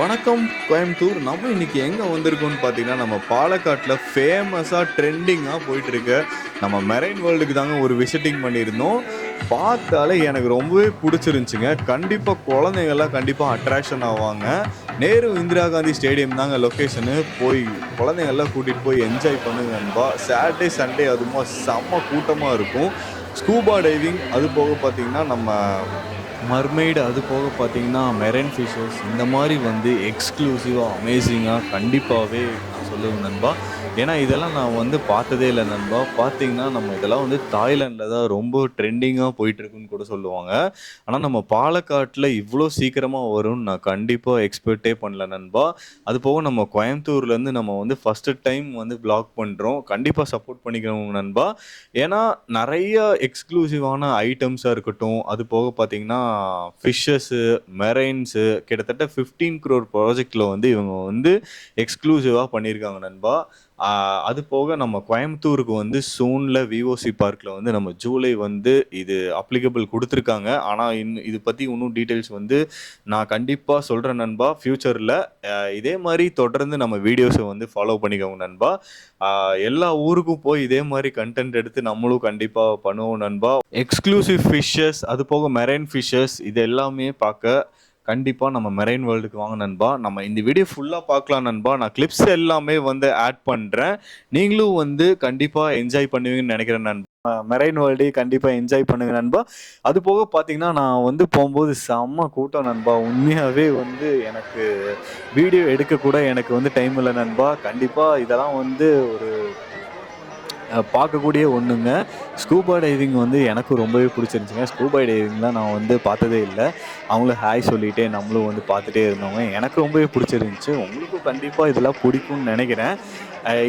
வணக்கம் கோயம்புத்தூர். நம்ம இன்னைக்கு எங்கே வந்திருக்கோம்னு பார்த்தீங்கன்னா, நம்ம பாலக்காட்டில் ஃபேமஸாக ட்ரெண்டிங்காக போயிட்டுருக்க நம்ம மெரைன் வேர்ல்டுக்கு தாங்க ஒரு விசிட்டிங் பண்ணியிருந்தோம். பார்த்தாலே எனக்கு ரொம்பவே பிடிச்சிருந்துச்சிங்க. கண்டிப்பாக குழந்தைங்கள்லாம் கண்டிப்பாக அட்ராக்ஷன் ஆவாங்க. நேரு இந்திரா காந்தி ஸ்டேடியம் தாங்க லொக்கேஷனு. போய் குழந்தைங்கள்லாம் கூட்டிகிட்டு போய் என்ஜாய் பண்ணுங்க நண்பா. சாட்டர்டே சண்டே அதுமா செம்ம கூட்டமாக இருக்கும். ஸ்கூபா டைவிங், அது போக பார்த்திங்கன்னா நம்ம மர்மெய்டு, அது போக பார்த்தீங்கன்னா மெரைன் ஃபிஷஸ், இந்த மாதிரி வந்து எக்ஸ்க்ளூசிவாக அமேசிங்காக கண்டிப்பாகவே நான் சொல்லுவேன் நண்பா. ஏன்னா இதெல்லாம் நான் வந்து பார்த்ததே இல்லை நண்பா. பார்த்தீங்கன்னா நம்ம இதெல்லாம் வந்து தாய்லாண்டில் தான் ரொம்ப ட்ரெண்டிங்காக போயிட்டுருக்குன்னு கூட சொல்லுவாங்க. ஆனால் நம்ம பாலக்காட்டில் இவ்வளோ சீக்கிரமாக வரும்னு நான் கண்டிப்பாக எக்ஸ்பெக்டே பண்ணல நண்பா. அது போக நம்ம கோயம்புத்தூர்லேருந்து நம்ம வந்து ஃபஸ்ட்டு டைம் வந்து வ்ளாக் பண்ணுறோம். கண்டிப்பாக சப்போர்ட் பண்ணிக்கிறோம் நண்பா. ஏன்னா நிறைய எக்ஸ்க்ளூசிவான ஐட்டம்ஸாக இருக்கட்டும், அது போக பார்த்தீங்கன்னா ஃபிஷ்ஷஸ்ஸு, மெரைன்ஸு, கிட்டத்தட்ட 15 crore ப்ராஜெக்டில் வந்து இவங்க வந்து எக்ஸ்க்ளூசிவாக பண்ணியிருக்காங்க நண்பா. அது போக நம்ம கோயம்புத்தூருக்கு வந்து சூனில் விஓசி பார்க்கில் வந்து நம்ம ஜூலை வந்து இது அப்ளிகபிள் கொடுத்துருக்காங்க. ஆனால் இது பற்றி இன்னும் டீட்டெயில்ஸ் வந்து நான் கண்டிப்பாக சொல்கிறேன் நண்பா ஃப்யூச்சரில். இதே மாதிரி தொடர்ந்து நம்ம வீடியோஸை வந்து ஃபாலோ பண்ணிக்கோங்க நண்பா. எல்லா ஊருக்கும் போய் இதே மாதிரி கண்டென்ட் எடுத்து நம்மளும் கண்டிப்பாக பண்ணுவோம் நண்பா. எக்ஸ்க்ளூசிவ் ஃபிஷ்ஷஸ், அது போக மெரைன் ஃபிஷ்ஷஸ், இது எல்லாமே பார்க்க கண்டிப்பாக நம்ம மெரைன் வேர்ல்டுக்கு வாங்க நண்பா. நம்ம இந்த வீடியோ ஃபுல்லாக பார்க்கலாம் நண்பா. நான் கிளிப்ஸ் எல்லாமே வந்து ஆட் பண்ணுறேன். நீங்களும் வந்து கண்டிப்பாக என்ஜாய் பண்ணுவீங்கன்னு நினைக்கிறேன் நண்பா. மெரைன் வேர்ல்டே கண்டிப்பாக என்ஜாய் பண்ணுங்க நண்பா. அது போக பார்த்தீங்கன்னா நான் வந்து போகும்போது செம்ம கூட்டம் நண்பா. உண்மையாகவே வந்து எனக்கு வீடியோ எடுக்க கூட எனக்கு வந்து டைம் இல்லை நண்பா. கண்டிப்பாக இதெல்லாம் வந்து ஒரு பார்க்கக்கூடிய ஒன்றுங்க. ஸ்கூபா டைவிங் வந்து எனக்கு ரொம்பவே பிடிச்சிருந்துச்சிங்க. ஸ்கூபா டைவிங்லாம் நான் வந்து பார்த்ததே இல்லை. அவங்களும் ஹாய் சொல்லிகிட்டே நம்மளும் வந்து பார்த்துட்டே இருந்தவங்க. எனக்கு ரொம்பவே பிடிச்சிருந்துச்சி. உங்களுக்கும் கண்டிப்பாக இதெல்லாம் பிடிக்கும்னு நினைக்கிறேன்.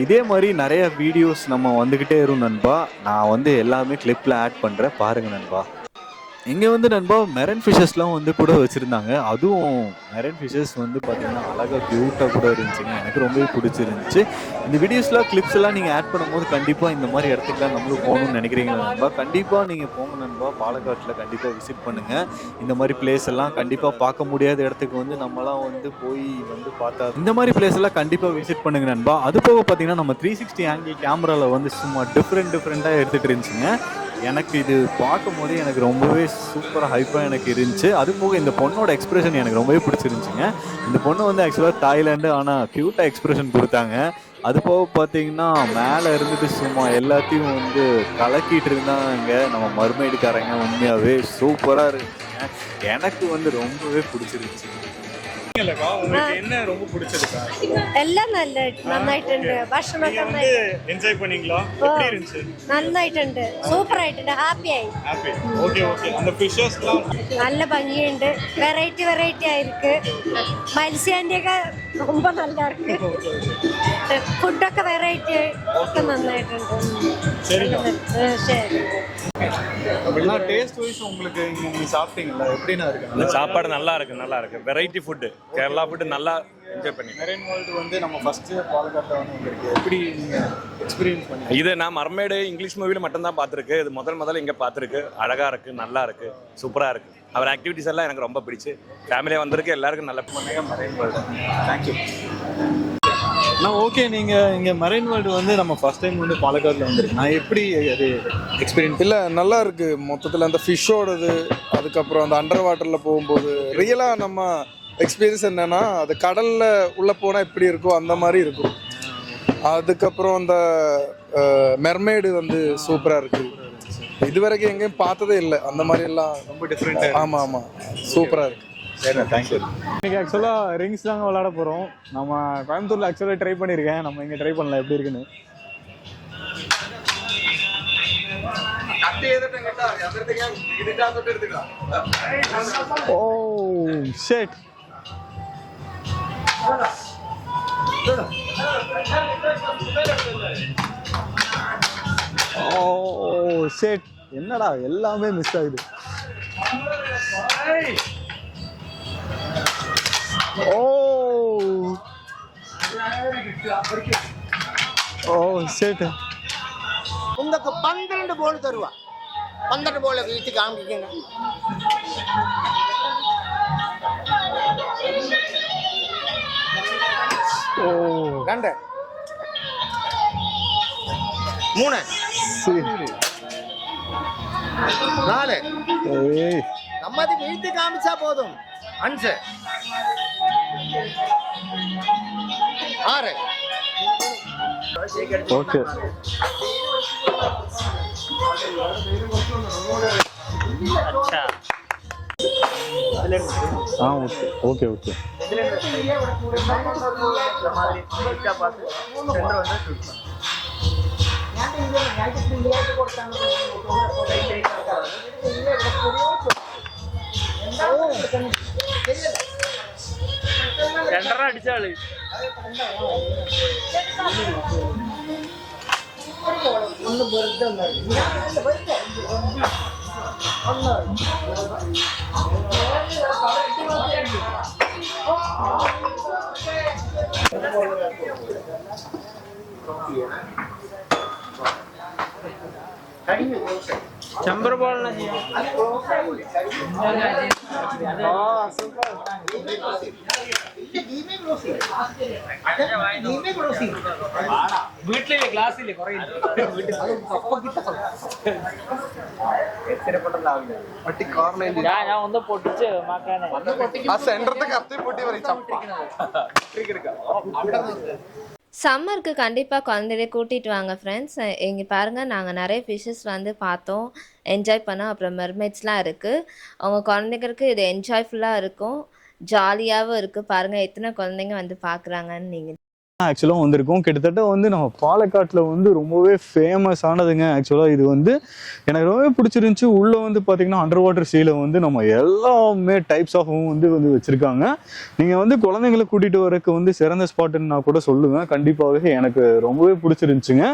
இதே மாதிரி நிறைய வீடியோஸ் நம்ம வந்துக்கிட்டே இருக்கும் நண்பா. நான் வந்து எல்லாமே கிளிப்பில் ஆட் பண்ணுறேன், பாருங்கள் நண்பா. இங்கே வந்து நண்பா மெரைன் ஃபிஷஸ்லாம் வந்து கூட வச்சுருந்தாங்க. அதுவும் மெரைன் ஃபிஷஸ் வந்து பார்த்திங்கன்னா அழகாக க்யூட்டாக கூட இருந்துச்சுங்க. எனக்கு ரொம்பவே பிடிச்சிருந்துச்சி. இந்த வீடியோஸ்லாம் கிளிப்ஸ் எல்லாம் நீங்கள் ஆட் பண்ணும்போது கண்டிப்பாக இந்த மாதிரி இடத்துக்குலாம் நம்மளும் போகணும்னு நினைக்கிறீங்களா நண்பா? கண்டிப்பாக நீங்கள் போங்க நண்பா. பாலக்காட்டில் கண்டிப்பாக விசிட் பண்ணுங்கள். இந்த மாதிரி பிளேஸ் எல்லாம் கண்டிப்பாக பார்க்க முடியாத இடத்துக்கு வந்து நம்மலாம் வந்து போய் வந்து பார்த்தா இந்த மாதிரி பிளேஸ் எல்லாம் கண்டிப்பாக விசிட் பண்ணுங்க நண்பா. அது போக பார்த்தீங்கன்னா நம்ம 360 ஆங்கிள் கேமராவில் வந்து சும்மா டிஃப்ரெண்ட்டாக எடுத்துகிட்டு இருந்துச்சுங்க. எனக்கு இது பார்க்கும் போது எனக்கு ரொம்பவே சூப்பராக ஹைப்பாக எனக்கு இருந்துச்சு. அது போக இந்த பொண்ணோட எக்ஸ்பிரஷன் எனக்கு ரொம்பவே பிடிச்சிருந்துச்சிங்க. இந்த பொண்ணு வந்து ஆக்சுவலாக தாய்லாண்டு, ஆனால் க்யூட்டாக எக்ஸ்பிரஷன் கொடுத்தாங்க. அது போக பார்த்தீங்கன்னா மேலே இருந்துட்டு சும்மா எல்லாத்தையும் வந்து கலக்கிட்டு இருந்தாங்க நம்ம மர்மெய்டுக்காரங்க. உண்மையாகவே சூப்பராக இருந்துச்சுங்க. எனக்கு வந்து ரொம்பவே பிடிச்சிருந்துச்சு. என்ன ரொம்ப பிடிச்சிருக்கா? എല്ലാം നന്നായിട്ടുണ്ട്. ഭക്ഷണമൊക്കെ என்ஜாய் பண்ணீங்களா? எப்படி இருந்துச்சு? നന്നായിട്ടുണ്ട്. സൂപ്പർ ആയിട്ടുണ്ട്. ഹാപ്പിയായി. Okay okay. அந்த ஃபிஷஸ்லாம் നല്ല ഭംഗിയുണ്ട്. വെറൈറ്റി ആയിருக்கு. മത്സ്യാന്റെയൊക്കെ ரொம்ப நல்லா இருக்கு. ഫുഡൊക്കെ വെറൈറ്റി ഒക്കെ നന്നായിട്ടുണ്ട്. சரிங்க. சரி. அப்படின்னா டேஸ்ட் வைஸ் உங்களுக்கு நீங்க சாப்பிட்டீங்களா? எப்படின்னா இருக்கு? இந்த சாப்பாடு நல்லா இருக்கு. வெரைட்டி ஃபுட்டு, கேரளா ஃபுட்டு நல்லா என்ஜாய் பண்ணி. மெரைன் வேர்ல்டு வந்து நம்ம ஃபர்ஸ்ட் பாலக்காட்டில் வந்து வந்திருக்கு. எப்படி நீங்க எக்ஸ்பீரியன்ஸ் பண்ணீங்க? இது நான் மர்மெய்டு இங்கிலீஷ் மூவியில் மட்டும்தான் பார்த்துருக்கு. இது முதல்ல இங்கே பார்த்துருக்கு. அழகாக இருக்குது, நல்லா இருக்குது, சூப்பராக இருக்குது. அவர் ஆக்டிவிட்டிஸ் எல்லாம் எனக்கு ரொம்ப பிடிச்சி. ஃபேமிலியாக வந்திருக்கு, எல்லாருக்கும் நல்ல பண்ணுங்க மெரைன் வேர்ல்டு. தேங்க்யூ. நான் ஓகே. நீங்கள் இங்கே மெரைன் வேர்ல்டு வந்து நம்ம ஃபஸ்ட் டைம் வந்து பாலக்காட்டில் வந்துருக்கு. நான் எப்படி அது எக்ஸ்பீரியன்ஸ்? இல்லை, நல்லா இருக்குது. மொத்தத்தில் அந்த ஃபிஷ்ஷோடது, அதுக்கப்புறம் அந்த அண்டர் வாட்டரில் போகும்போது ரியலாக நம்ம எக்ஸ்பீரியன்ஸ் என்னென்னா அது கடலில் உள்ளே போனால் எப்படி இருக்கோ அந்த மாதிரி இருக்கும். அதுக்கப்புறம் அந்த மெர்மெய்டு வந்து சூப்பராக இருக்குது. இது வரைக்கும் எங்கேயும் பார்த்ததே இல்லை அந்த மாதிரி எல்லாம். ரொம்ப டிஃப்ரெண்ட்டாக. ஆமாம், சூப்பராக இருக்குது. சரி, தேங்க்யூ. இன்னைக்கு ஆக்சுவலாக ரிங்ஸ் தாங்க விளாட போகிறோம். நம்ம கோயம்புத்தூரில் ஆக்சுவலாக ட்ரை பண்ணியிருக்கேன். நம்ம இங்கே ட்ரை பண்ணலாம் எப்படி இருக்குன்னு. Oh shit. Oh shit. என்னடா எல்லாமே மிஸ் ஆகுது. Oh! Oh shit! உங்களுக்கு 12 போல் தருவா. 12 போல வீட்டு காமிக்கங்க. ஓ 2 3 சரி 4 ஏய் நம்ம அது வீட்டு காமிச்சா போதும். 5 6 ஓகே ஆ ஓகே ஓகே ஓகே അടിച്ചാള് ചമ്പർ ബോളിനെ വീട്ടിലില്ലേ ക്ലാസ്സില്ലേ കൊറേ ഞാൻ ഒന്ന് പൊട്ടിച്ച് മാക്കാനെ ആ സെന്ററത്തെ കത്തി പൊട്ടി പറയും ചപ്പ. சம்மருக்கு கண்டிப்பாக குழந்தைய கூட்டிகிட்டு வாங்க ஃப்ரெண்ட்ஸ். இங்கே பாருங்கள், நாங்கள் நிறைய ஃபிஷ்ஷஸ் வந்து பார்த்தோம், என்ஜாய் பண்ணோம். அப்புறம் மெர்மைட்ஸ்லாம் இருக்குது. அவங்க குழந்தைங்களுக்கு இது என்ஜாய்ஃபுல்லாக இருக்கும், ஜாலியாகவும் இருக்குது. பாருங்கள் எத்தனை குழந்தைங்க வந்து பார்க்குறாங்கன்னு. நீங்கள் ஆக்சுவலாக வந்திருக்கோம். கிட்டத்தட்ட வந்து நம்ம பாலக்காட்டில் வந்து ரொம்பவே ஃபேமஸ் ஆனதுங்க. ஆக்சுவலாக இது வந்து எனக்கு ரொம்பவே பிடிச்சிருந்துச்சி. உள்ளே வந்து பார்த்திங்கன்னா அண்டர் வாட்டர் சீல வந்து நம்ம எல்லாமே டைப்ஸ் ஆஃப் வந்து வச்சுருக்காங்க. நீங்கள் வந்து குழந்தைங்களை கூட்டிகிட்டு வரக்கு வந்து சிறந்த ஸ்பாட்டுன்னு நான் கூட சொல்லுவேன். கண்டிப்பாகவே எனக்கு ரொம்பவே பிடிச்சிருந்துச்சுங்க.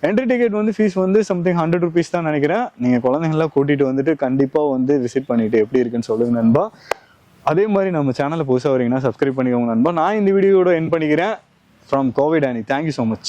என்ட்ரி டிக்கெட் வந்து ஃபீஸ் வந்து சம்திங் 100 rupees தான் நினைக்கிறேன். நீங்கள் குழந்தைங்களாம் கூட்டிகிட்டு வந்துட்டு கண்டிப்பாக வந்து விசிட் பண்ணிவிட்டு எப்படி இருக்குன்னு சொல்லுங்கள் நண்பா. அதே மாதிரி நம்ம சேனலில் புதுசாக வரீங்கன்னா சப்ஸ்கிரைப் பண்ணிக்கோங்க நண்பா. நான் இந்த வீடியோட எண்ட் பண்ணிக்கிறேன். From COVID, Annie. Thank you so much.